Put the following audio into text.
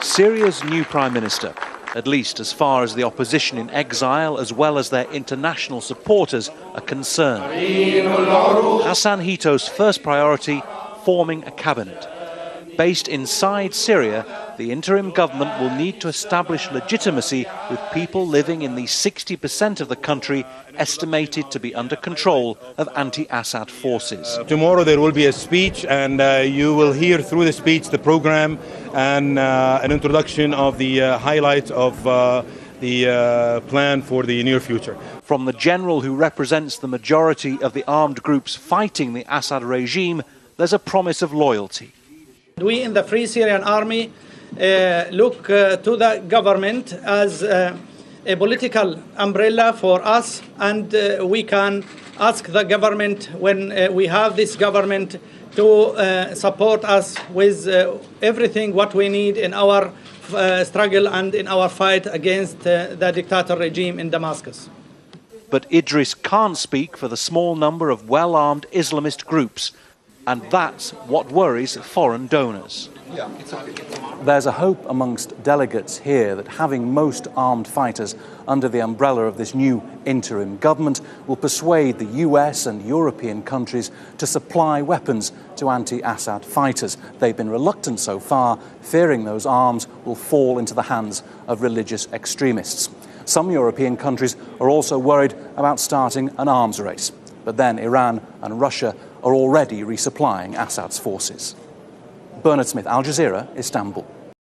Syria's new Prime Minister, at least as far as the opposition in exile as well as their international supporters are concerned. Hassan Hito's first priority, forming a cabinet. Based inside Syria, the interim government will need to establish legitimacy with people living in the 60% of the country estimated to be under control of anti-Assad forces. Tomorrow there will be a speech, and you will hear through the speech the program and an introduction of the highlights of the plan for the near future. From the general who represents the majority of the armed groups fighting the Assad regime, there's a promise of loyalty. We in the Free Syrian Army look to the government as a political umbrella for us, and we can ask the government, when we have this government, to support us with everything what we need in our struggle and in our fight against the dictator regime in Damascus. But Idris can't speak for the small number of well-armed Islamist groups, and that's what worries foreign donors. There's a hope amongst delegates here that having most armed fighters under the umbrella of this new interim government will persuade the US and European countries to supply weapons to anti-Assad fighters. They've been reluctant so far, fearing those arms will fall into the hands of religious extremists. Some European countries are also worried about starting an arms race. But then Iran and Russia are already resupplying Assad's forces. Bernard Smith, Al Jazeera, Istanbul.